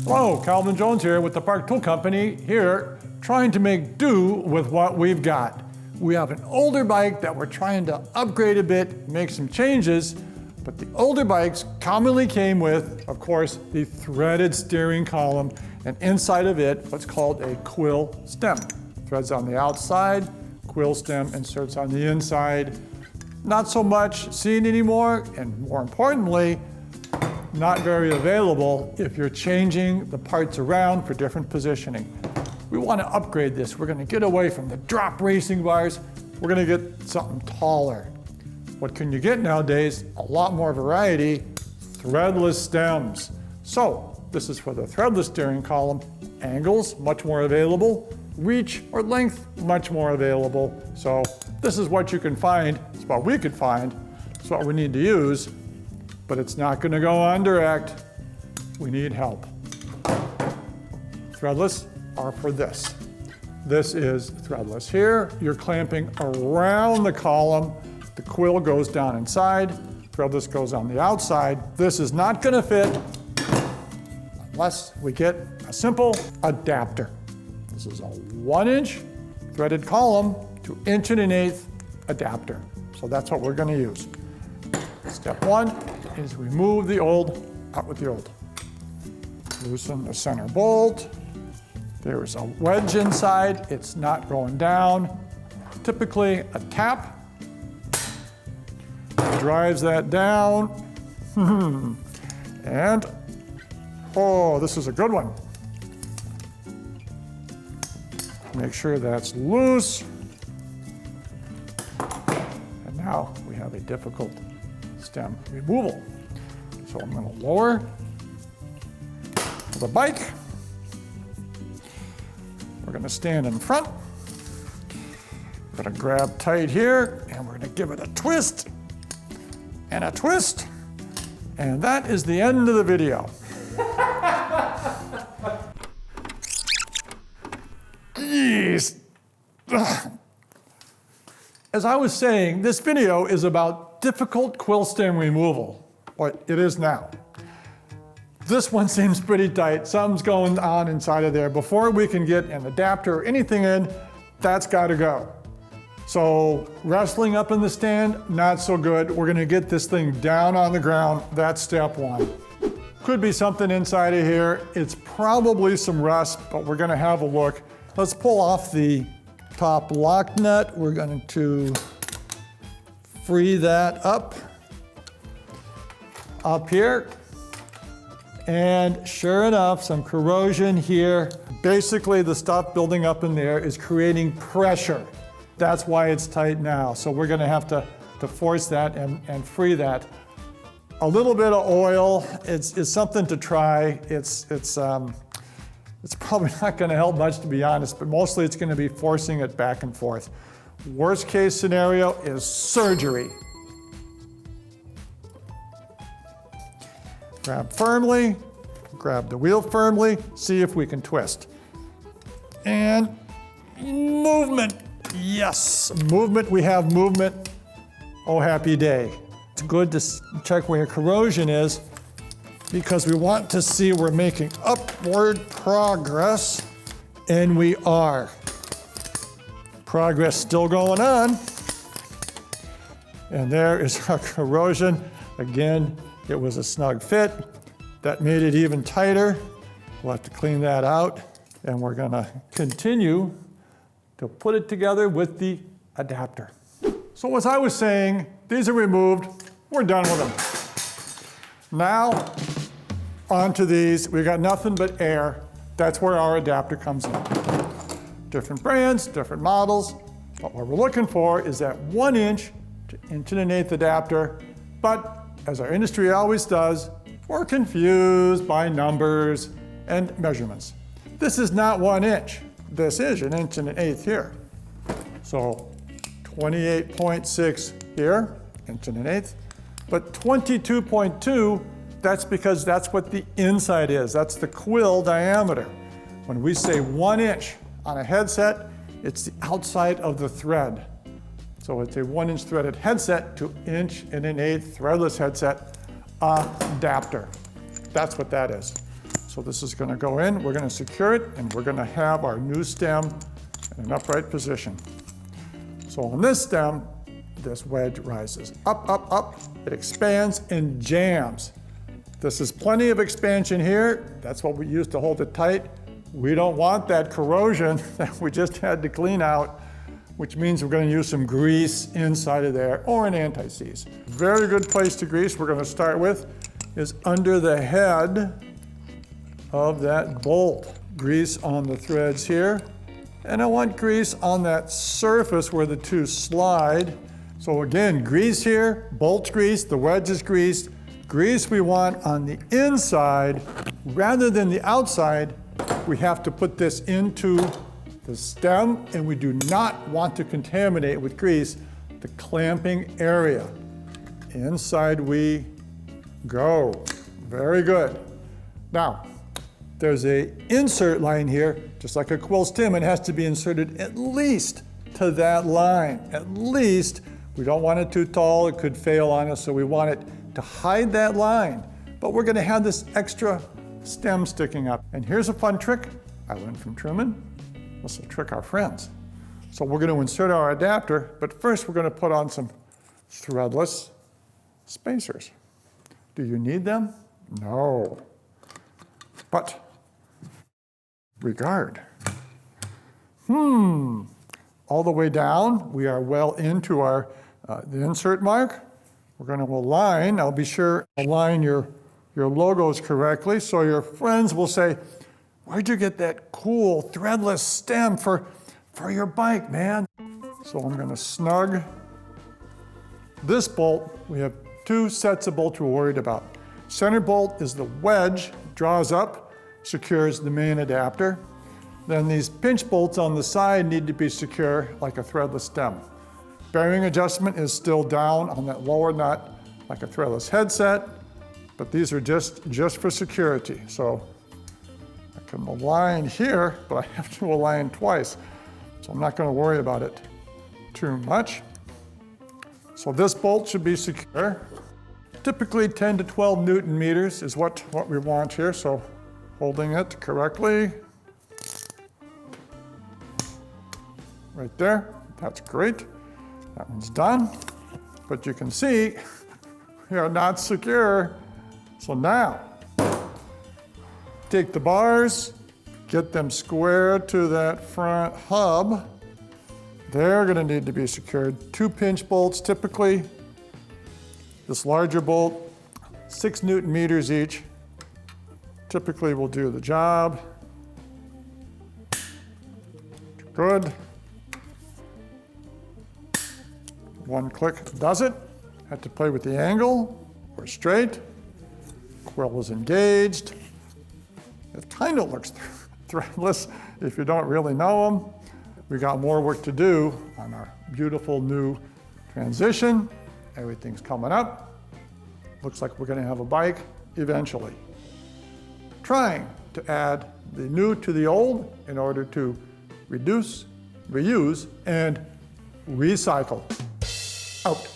Hello, Calvin Jones here with the Park Tool Company, here trying to make do with what we've got. We have an older bike that we're trying to upgrade a bit, make some changes, but the older bikes commonly came with, of course, the threaded steering column, and inside of it, what's called a quill stem. Threads on the outside, quill stem inserts on the inside. Not so much seen anymore, and more importantly, not very available if you're changing the parts around for different positioning. We want to upgrade this. We're going to get away from the drop racing bars. We're going to get something taller. What can you get nowadays? A lot more variety, threadless stems. So this is for the threadless steering column. Angles, much more available. Reach or length, much more available. So this is what you can find. It's what we could find. It's what we need to use. But it's not going to go on direct. We need help. Threadless are for this. This is threadless. Here, you're clamping around the column. The quill goes down inside. Threadless goes on the outside. This is not going to fit unless we get a simple adapter. This is a 1-inch threaded column to 1.125" adapter. So that's what we're going to use. Step one is remove the old, out with the old. Loosen the center bolt. There's a wedge inside. It's not going down. Typically a tap drives that down. And, oh, this is a good one. Make sure that's loose. And now we have a difficult stem removal. So I'm going to lower the bike. We're going to stand in front. We're going to grab tight here, and we're going to give it a twist and a twist. And that is the end of the video. Jeez. As I was saying, this video is about difficult quill stem removal, or it is now. This one seems pretty tight. Something's going on inside of there. Before we can get an adapter or anything in, that's got to go. So wrestling up in the stand, not so good. We're going to get this thing down on the ground. That's step one. Could be something inside of here. It's probably some rust, but we're going to have a look. Let's pull off the top lock nut. We're going to free that up here. And sure enough, some corrosion here. Basically, the stuff building up in there is creating pressure. That's why it's tight now. So we're going to have to force that and free that. A little bit of oil is something to try. It's probably not going to help much, to be honest, but mostly it's going to be forcing it back and forth. Worst case scenario is surgery. Grab firmly, grab the wheel firmly, see if we can twist. And movement. Yes, movement, we have movement. Oh, happy day. It's good to check where your corrosion is because we want to see we're making upward progress, and we are. Progress still going on. And there is our corrosion. Again, it was a snug fit. That made it even tighter. We'll have to clean that out, and we're gonna continue to put it together with the adapter. So as I was saying, these are removed. We're done with them. Now, onto these. We've got nothing but air. That's where our adapter comes in. Different brands, different models. But what we're looking for is that 1-inch to 1.125" adapter. But as our industry always does, we're confused by numbers and measurements. This is not 1 inch. This is 1.125" here. So 28.6 here, 1.125", but 22.2, that's because that's what the inside is. That's the quill diameter. When we say 1 inch on a headset, it's the outside of the thread. So it's a 1-inch threaded headset to 1.125" threadless headset. adapter. That's what that is. So this is going to go in, we're going to secure it, and we're going to have our new stem in an upright position. So on this stem, this wedge rises up, up, up. It expands and jams. This is plenty of expansion here. That's what we use to hold it tight. We don't want that corrosion that we just had to clean out, which means we're going to use some grease inside of there or an anti-seize. Very good place to grease we're going to start with is under the head of that bolt. Grease on the threads here. And I want grease on that surface where the two slide. So again, grease here, bolt grease, the wedge is greased. Grease we want on the inside rather than the outside. We have to put this into the stem, and we do not want to contaminate with grease the clamping area. Inside we go. Very good. Now, there's an insert line here, just like a quill stem. It has to be inserted at least to that line. At least. We don't want it too tall. It could fail on us, so we want it to hide that line. But we're going to have this extra stem sticking up. And here's a fun trick I learned from Truman. This will trick our friends. So we're going to insert our adapter, but first we're going to put on some threadless spacers. Do you need them? No. But regard. All the way down, we are well into our the insert mark. We're going to align. I'll be sure to align your logos correctly so your friends will say, where'd you get that cool threadless stem for your bike, man? So I'm going to snug this bolt. We have two sets of bolts we're worried about. Center bolt is the wedge, draws up, secures the main adapter. Then these pinch bolts on the side need to be secure like a threadless stem. Bearing adjustment is still down on that lower nut like a threadless headset, but these are just for security. So I can align here, but I have to align twice. So I'm not going to worry about it too much. So this bolt should be secure. Typically 10 to 12 Newton meters is what we want here. So holding it correctly. Right there, that's great. That one's done. But you can see we are not secure. So now, take the bars, get them square to that front hub. They're gonna need to be secured. 2 pinch bolts typically. This larger bolt, 6 Newton meters each, typically will do the job. Good. One click does it. Have to play with the angle. We're straight. Quill is engaged. It kind of looks threadless if you don't really know them. We got more work to do on our beautiful new transition. Everything's coming up. Looks like we're going to have a bike eventually. Trying to add the new to the old in order to reduce, reuse, and recycle. Out.